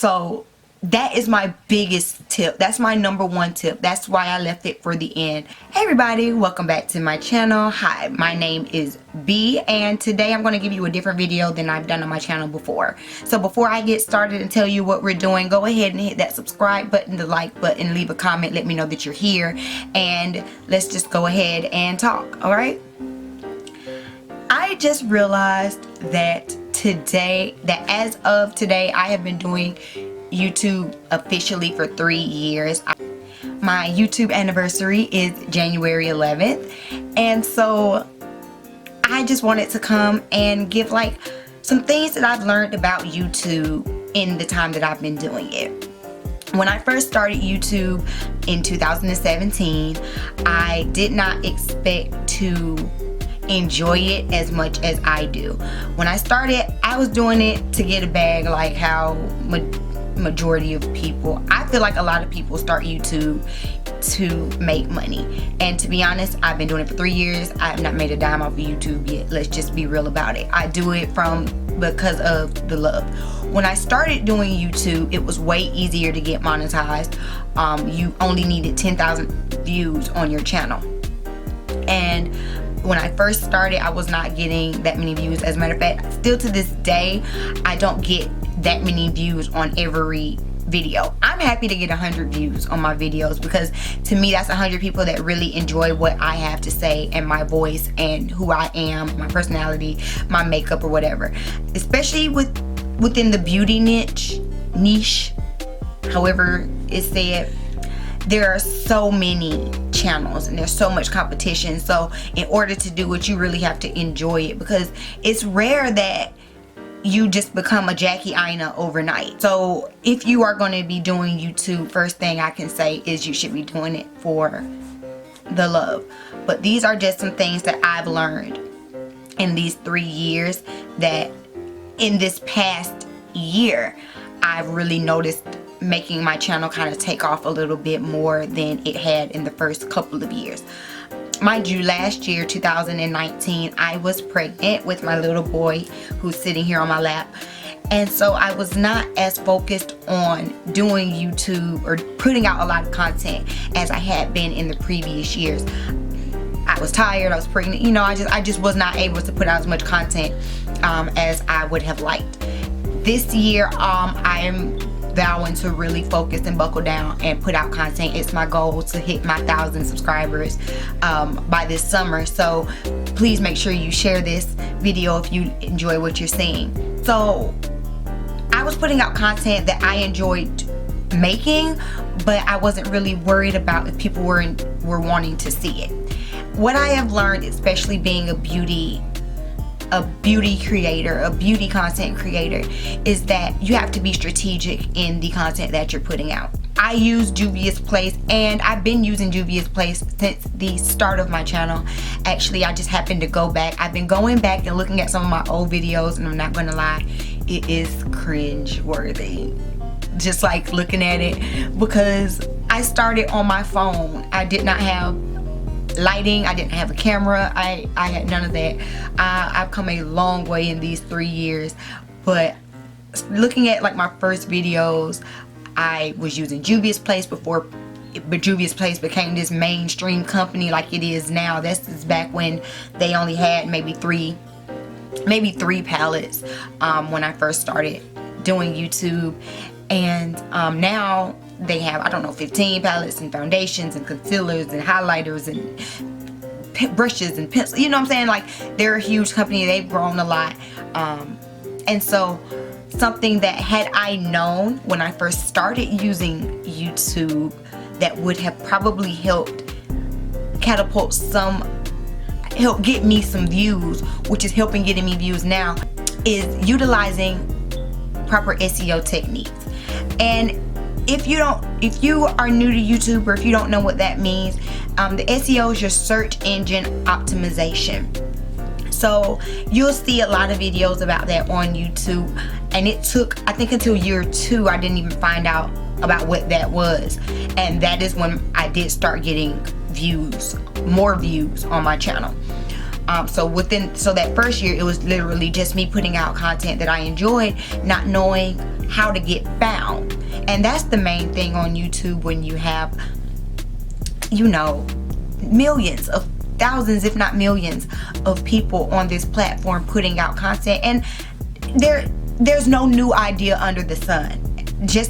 So that is my biggest tip. That's my number one tip. That's why I left it for the end. Hey everybody, welcome back to my channel. Hi, my name is B, and today I'm going to give you a different video than I've done on my channel before. So before I get started and tell you what we're doing, go ahead and hit that subscribe button, the like button, leave a comment, let me know that you're here, and let's just go ahead and talk. Alright, I just realized that as of today, I have been doing YouTube officially for 3 years. My YouTube anniversary is January 11th, and so I just wanted to come and give like some things that I've learned about YouTube in the time that I've been doing it. When I first started YouTube in 2017, I did not expect to enjoy it as much as I do. When I started, I was doing it to get a bag, like how majority of people, I feel like a lot of people start YouTube to make money, and to be honest, I've been doing it for 3 years. I have not made a dime off of YouTube yet. Let's just be real about it. I do it because of the love. When I started doing YouTube, it was way easier to get monetized. You only needed 10,000 views on your channel, and when I first started, I was not getting that many views. As a matter of fact, still to this day, I don't get that many views on every video. I'm happy to get 100 views on my videos, because to me that's 100 people that really enjoy what I have to say and my voice and who I am, my personality, my makeup or whatever. Especially within the beauty niche, however it's said. There are so many channels and there's so much competition, so in order to do it, you really have to enjoy it, because it's rare that you just become a Jackie Aina overnight. So if you are going to be doing YouTube, first thing I can say is you should be doing it for the love. But these are just some things that I've learned in these 3 years, that in this past year I've really noticed making my channel kind of take off a little bit more than it had in the first couple of years. Mind you, last year, 2019, I was pregnant with my little boy who's sitting here on my lap, and so I was not as focused on doing YouTube or putting out a lot of content as I had been in the previous years. I was tired, I was pregnant, you know, I just was not able to put out as much content as I would have liked. This year, I am vowing to really focus and buckle down and put out content. It's my goal to hit my 1,000 subscribers by this summer, so please make sure you share this video if you enjoy what you're seeing. So I was putting out content that I enjoyed making, but I wasn't really worried about if people were wanting to see it. What I have learned, especially being a beauty creator, a beauty content creator, is that you have to be strategic in the content that you're putting out. I use Juvia's Place, and I've been using Juvia's Place since the start of my channel. Actually, I just happened to go back. I've been going back and looking at some of my old videos, and I'm not gonna lie, it is cringe worthy. Just like looking at it, because I started on my phone. I did not have lighting, I didn't have a camera, I had none of that. I've come a long way in these 3 years, but looking at like my first videos, I was using Juvia's Place before, but Juvia's Place became this mainstream company like it is now. This is back when they only had maybe three palettes when I first started doing YouTube, and now they have, I don't know, 15 palettes and foundations and concealers and highlighters and brushes and pencils. You know what I'm saying? Like, they're a huge company. They've grown a lot. And so something that had I known when I first started using YouTube that would have probably helped help get me some views, which is helping getting me views now, is utilizing proper SEO techniques. And if you are new to YouTube, or if you don't know what that means, the SEO is your search engine optimization. So you'll see a lot of videos about that on YouTube, and it took, I think, until year 2 I didn't even find out about what that was, and that is when I did start getting more views on my channel. So that first year, it was literally just me putting out content that I enjoyed, not knowing how to get found. And that's the main thing on YouTube when you have, you know, millions of thousands, if not millions, of people on this platform putting out content, and there's no new idea under the sun.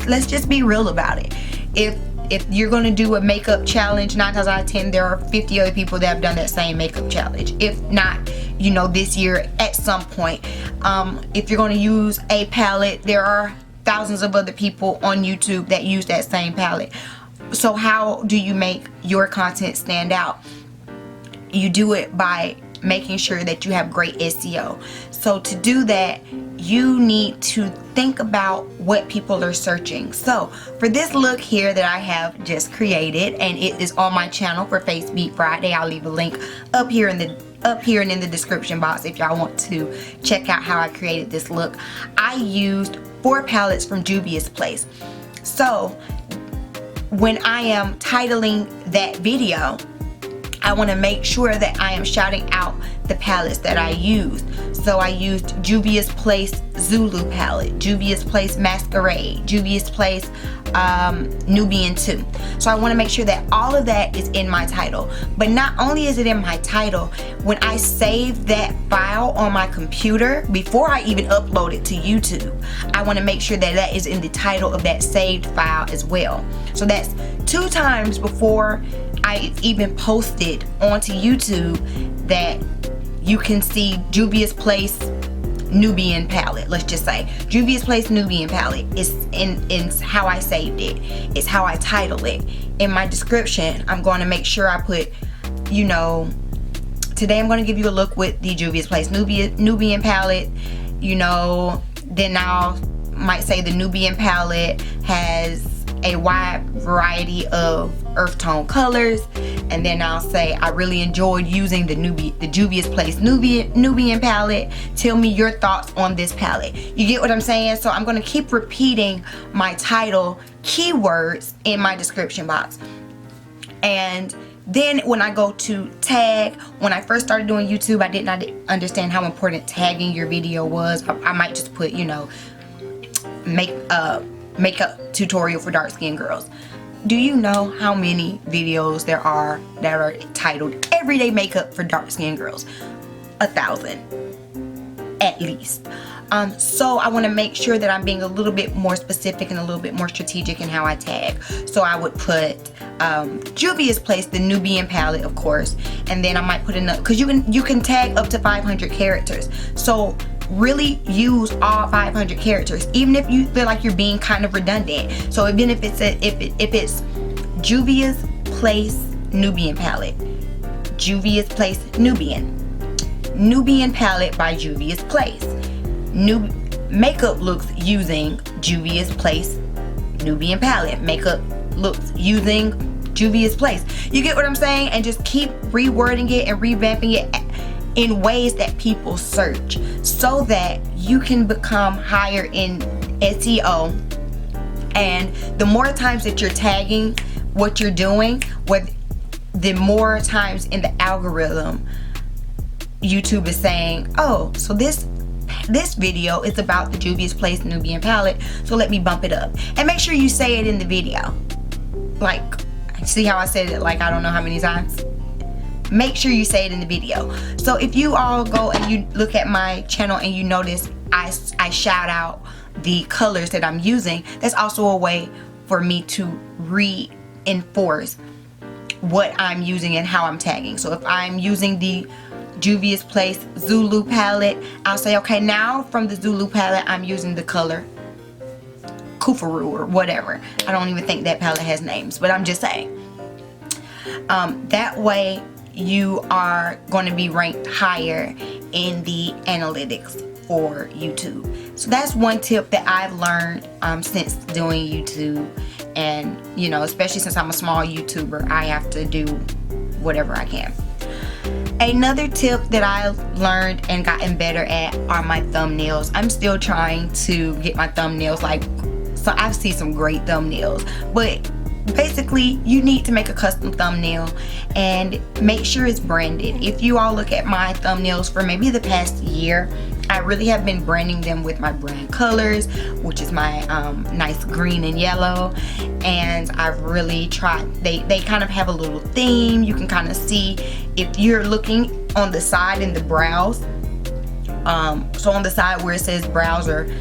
Let's just be real about it. If you're going to do a makeup challenge, 9 times out of 10 there are 50 other people that have done that same makeup challenge, if not, you know, this year at some point. If you're going to use a palette, there are thousands of other people on YouTube that use that same palette. So how do you make your content stand out? You do it by making sure that you have great SEO. So to do that, you need to think about what people are searching. So for this look here that I have just created, and it is on my channel for Face Beat Friday, I'll leave a link up here and in the description box if y'all want to check out how I created this look. I used 4 palettes from Juvia's Place. So when I am titling that video, I want to make sure that I am shouting out the palettes that I used. So I used Juvia's Place Zulu palette, Juvia's Place Masquerade, Juvia's Place Nubian 2. So I want to make sure that all of that is in my title. But not only is it in my title, when I save that file on my computer, before I even upload it to YouTube, I want to make sure that that is in the title of that saved file as well. So that's 2 times before I even posted onto YouTube that you can see Juvia's Place Nubian palette. Let's just say Juvia's Place Nubian palette is in how I saved it. It's how I title it. In my description, I'm going to make sure I put, you know, today I'm going to give you a look with the Juvia's Place Nubian palette. You know, then might say the Nubian palette has a wide variety of earth tone colors, and then I'll say I really enjoyed using the Juvia's Place Nubian palette. Tell me your thoughts on this palette. You get what I'm saying? So I'm going to keep repeating my title keywords in my description box. And then when I go to tag, when I first started doing YouTube, I did not understand how important tagging your video was. I might just put, you know, makeup tutorial for dark skinned girls. Do you know how many videos there are that are titled everyday makeup for dark skinned girls? 1,000 at least. So I want to make sure that I'm being a little bit more specific and a little bit more strategic in how I tag. So I would put Juvia's Place, the Nubian palette, of course, and then I might put another, because you can tag up to 500 characters. So really use all 500 characters, even if you feel like you're being kind of redundant. So even if it's if it's Juvia's Place Nubian palette, Juvia's Place Nubian palette by Juvia's Place, new makeup looks using Juvia's Place Nubian palette, makeup looks using Juvia's Place. You get what I'm saying? And just keep rewording it and revamping it in ways that people search, so that you can become higher in SEO. And the more times that you're tagging what you're doing, the more times in the algorithm YouTube is saying, oh, so this video is about the Juvia's Place Nubian palette, so let me bump it up. And make sure you say it in the video. Like, see how I said it like I don't know how many times? Make sure you say it in the video. So if you all go and you look at my channel and you notice I shout out the colors that I'm using, that's also a way for me to reinforce what I'm using and how I'm tagging. So if I'm using the Juvia's Place Zulu palette, I'll say, okay, now from the Zulu palette I'm using the color Kufaru or whatever. I don't even think that palette has names, but I'm just saying. That way you are going to be ranked higher in the analytics for YouTube. So that's one tip that I've learned since doing YouTube. And you know, especially since I'm a small YouTuber, I have to do whatever I can. Another tip that I've learned and gotten better at are my thumbnails. I'm still trying to get my thumbnails so I see some great thumbnails, but basically you need to make a custom thumbnail and make sure it's branded. If you all look at my thumbnails for maybe the past year, I really have been branding them with my brand colors, which is my nice green and yellow. And I've really tried, they kind of have a little theme. You can kind of see if you're looking on the side in the browse. So on the side where it says browse or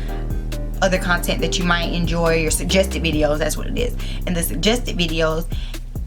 other content that you might enjoy, your suggested videos, that's what it is. And the suggested videos,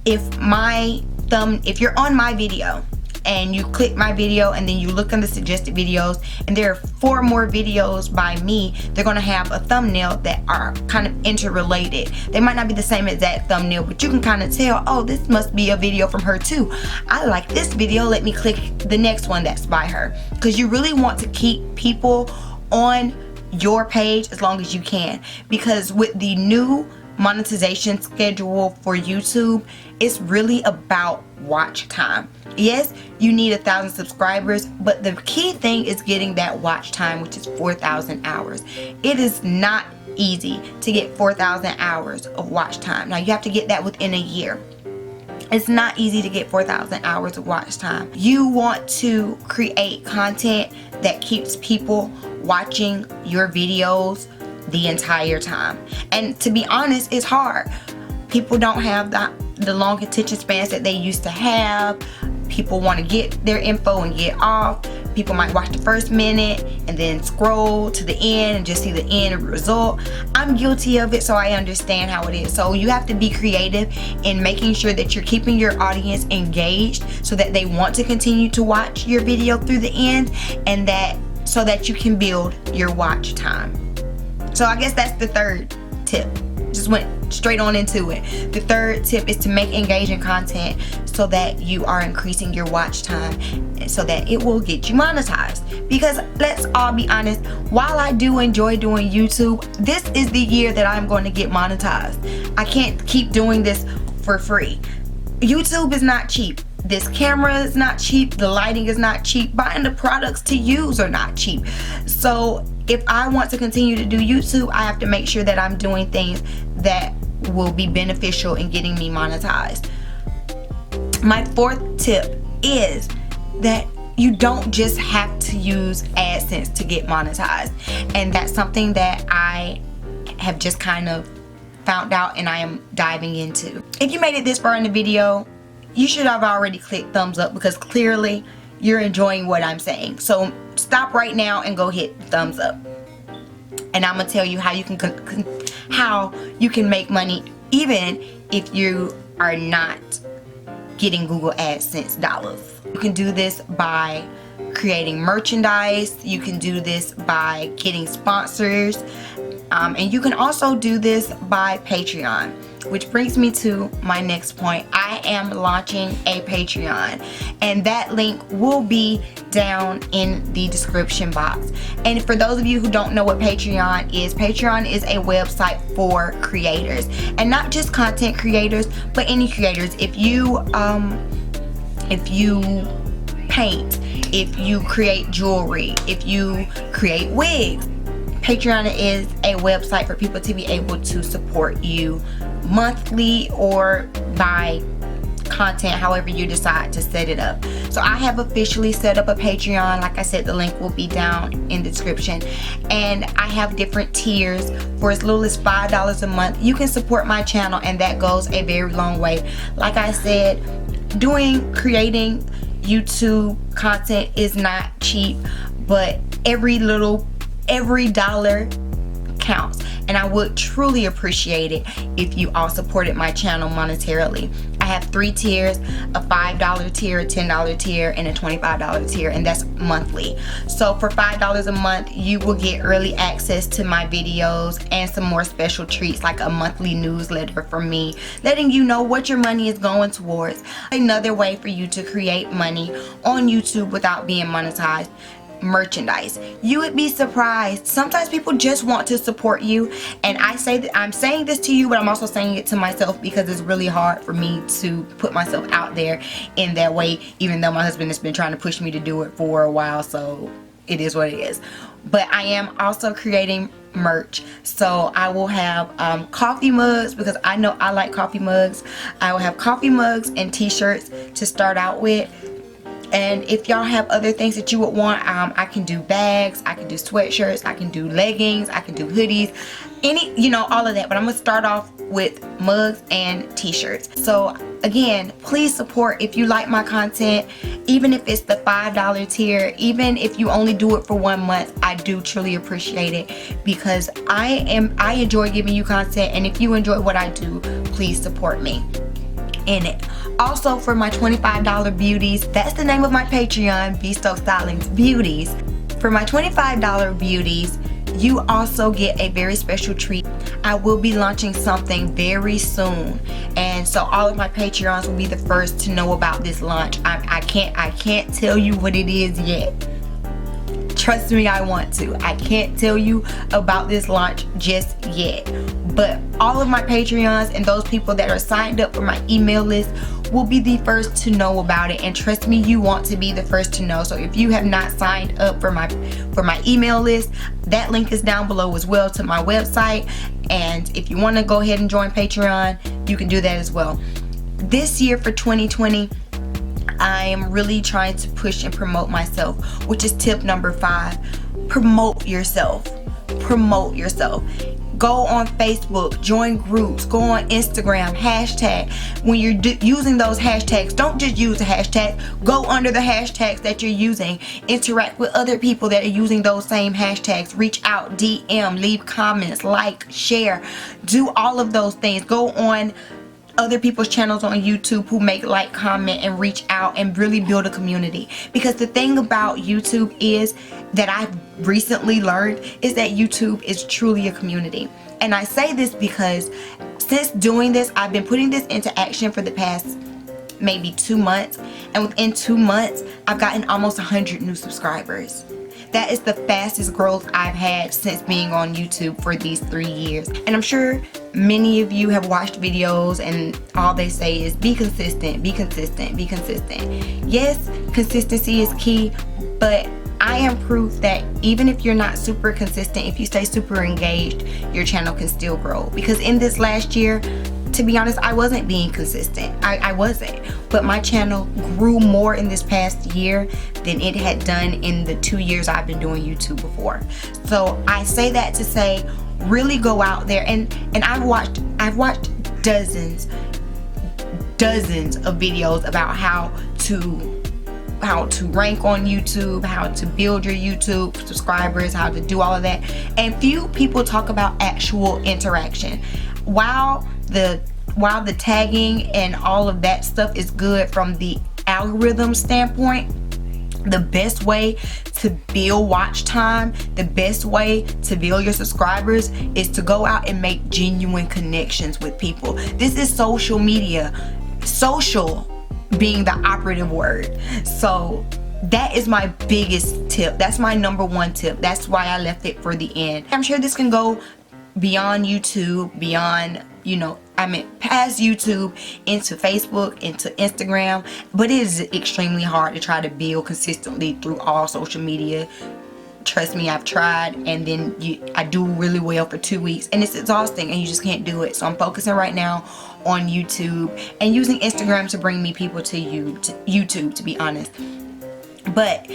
if you're on my video and you click my video and then you look on the suggested videos and there are 4 more videos by me, they're gonna have a thumbnail that are kind of interrelated. They might not be the same exact thumbnail, but you can kind of tell, oh, this must be a video from her too. I like this video, let me click the next one that's by her. Because you really want to keep people on your page as long as you can, because with the new monetization schedule for YouTube, it's really about watch time. Yes, you need 1,000 subscribers, but the key thing is getting that watch time, which is 4,000 hours. It is not easy to get 4,000 hours of watch time. Now you have to get that within a year. It's not easy to get 4,000 hours of watch time. You want to create content that keeps people watching your videos the entire time. And to be honest, it's hard. People don't have the long attention spans that they used to have. People want to get their info and get off. People might watch the first minute and then scroll to the end and just see the end result. I'm guilty of it, so I understand how it is. So you have to be creative in making sure that you're keeping your audience engaged so that they want to continue to watch your video through the end, and so that you can build your watch time. So I guess that's the third tip. Just went straight on into it. The third tip is to make engaging content so that you are increasing your watch time, so that it will get you monetized. Because let's all be honest, while I do enjoy doing YouTube, this is the year that I'm going to get monetized. I can't keep doing this for free. YouTube is not cheap. This camera is not cheap. The lighting is not cheap. Buying the products to use are not cheap. So if I want to continue to do YouTube, I have to make sure that I'm doing things that will be beneficial in getting me monetized. My fourth tip is that you don't just have to use AdSense to get monetized. And that's something that I have just kind of found out and I am diving into. If you made it this far in the video, you should have already clicked thumbs up, because clearly you're enjoying what I'm saying. So stop right now and go hit thumbs up. And I'm gonna tell you how you can make money even if you are not getting Google AdSense dollars. You can do this by creating merchandise. You can do this by getting sponsors. And you can also do this by Patreon. Which brings me to my next point. I am launching a Patreon, and that link will be down in the description box. And for those of you who don't know what Patreon is a website for creators, and not just content creators, but any creators. If you paint, if you create jewelry, if you create wigs, Patreon is a website for people to be able to support you monthly or by content, however you decide to set it up. So I have officially set up a Patreon. Like I said, the link will be down in the description, and I have different tiers. For as little as $5 a month, you can support my channel, and that goes a very long way. Like I said, creating YouTube content is not cheap, but every dollar counts, and I would truly appreciate it if you all supported my channel monetarily. I have 3 tiers, a $5 tier, a $10 tier, and a $25 tier, and that's monthly. So for $5 a month, you will get early access to my videos and some more special treats, like a monthly newsletter from me, letting you know what your money is going towards. Another way for you to create money on YouTube without being monetized: merchandise. You would be surprised. Sometimes people just want to support you, and I'm saying this to you, but I'm also saying it to myself, because it's really hard for me to put myself out there in that way, even though my husband has been trying to push me to do it for a while. So it is what it is. But I am also creating merch. So I will have coffee mugs, because I know I like coffee mugs. I will have coffee mugs and t-shirts to start out with. And if y'all have other things that you would want, I can do bags, I can do sweatshirts, I can do leggings, I can do hoodies, any, you know, all of that. But I'm gonna start off with mugs and t-shirts. So again, please support if you like my content, even if it's the $5 tier, even if you only do it for 1 month. I do truly appreciate it, because I enjoy giving you content, and if you enjoy what I do, please support me in it. Also, for my $25 beauties, that's the name of my Patreon, B Stokes Styling's Beauties. For my $25 beauties, you also get a very special treat. I will be launching something very soon, and so all of my Patreons will be the first to know about this launch. I can't tell you what it is yet. Trust me, I want to. I can't tell you about this launch just yet, but all of my Patreons and those people that are signed up for my email list will be the first to know about it. And trust me, you want to be the first to know. So if you have not signed up for my email list, that link is down below as well to my website. And if you want to go ahead and join Patreon, you can do that as well. This year for 2020, I am really trying to push and promote myself, which is tip number 5. Promote yourself. Promote yourself. Go on Facebook, join groups, go on Instagram, hashtag. When you're using those hashtags, don't just use the hashtag. Go under the hashtags that you're using. Interact with other people that are using those same hashtags. Reach out, DM, leave comments, like, share. Do all of those things. Go on other people's channels on YouTube who make, like, comment, and reach out and really build a community. Because the thing about YouTube is that I've recently learned is that YouTube is truly a community. And I say this because since doing this, I've been putting this into action for the past maybe 2 months, and within 2 months I've gotten almost 100 new subscribers. That is the fastest growth I've had since being on YouTube for these 3 years. And I'm sure many of you have watched videos and all they say is be consistent, be consistent, be consistent. Yes, consistency is key, but I am proof that even if you're not super consistent, if you stay super engaged, your channel can still grow. Because in this last year, to be honest, I wasn't being consistent. I wasn't. But my channel grew more in this past year than it had done in the 2 years I've been doing YouTube before. So I say that to say, really go out there, and I've watched dozens of videos about how to rank on YouTube, how to build your YouTube subscribers, how to do all of that. And few people talk about actual interaction. While the tagging and all of that stuff is good from the algorithm standpoint, the best way to build watch time, the best way to build your subscribers is to go out and make genuine connections with people. This is social media. Social being the operative word. So that is my biggest tip. That's my number 1 tip. That's why I left it for the end. I'm sure this can go beyond YouTube, beyond, you know, I mean past YouTube, into Facebook, into Instagram. But it is extremely hard to try to build consistently through all social media. Trust me, I've tried, and then I do really well for 2 weeks, and it's exhausting, and you just can't do it. So I'm focusing right now on YouTube and using Instagram to bring me people to YouTube, to be honest. But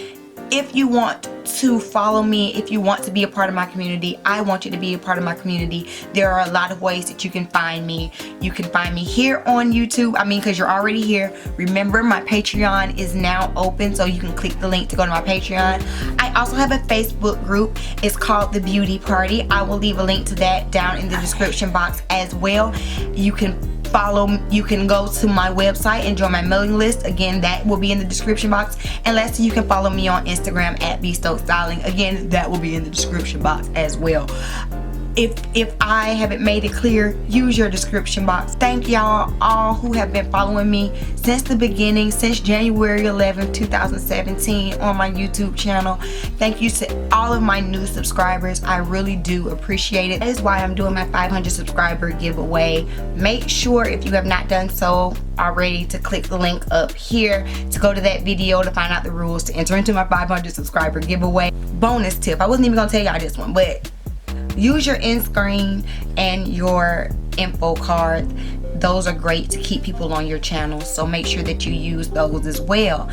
if you want to follow me, if you want to be a part of my community, I want you to be a part of my community. There are a lot of ways that you can find me. You can find me here on YouTube. I mean, because you're already here. Remember, my Patreon is now open, so you can click the link to go to my Patreon. I also have a Facebook group. It's called The Beauty Party. I will leave a link to that down in the description box as well. You can go to my website and join my mailing list. Again, that will be in the description box. And lastly, you can follow me on Instagram at B Stokes Styling. Again, that will be in the description box as well. If I haven't made it clear, use your description box. Thank y'all all who have been following me since the beginning, since January 11th, 2017 on my YouTube channel. Thank you to all of my new subscribers. I really do appreciate it. That is why I'm doing my 500 subscriber giveaway. Make sure, if you have not done so already, to click the link up here to go to that video to find out the rules to enter into my 500 subscriber giveaway. Bonus tip, I wasn't even gonna tell y'all this one, but use your end screen and your info card. Those are great to keep people on your channel, so make sure that you use those as well.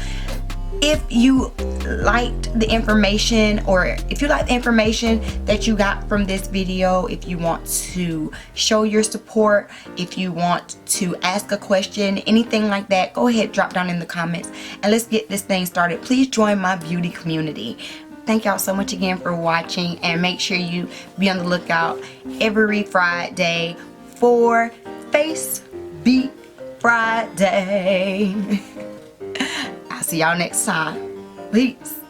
if you liked the information, or if you like the information that you got from this video, if you want to show your support, if you want to ask a question, anything like that, go ahead, drop down in the comments and let's get this thing started. Please join my beauty community. Thank y'all so much again for watching, and make sure you be on the lookout every Friday for Face Beat Friday. I'll see y'all next time. Peace.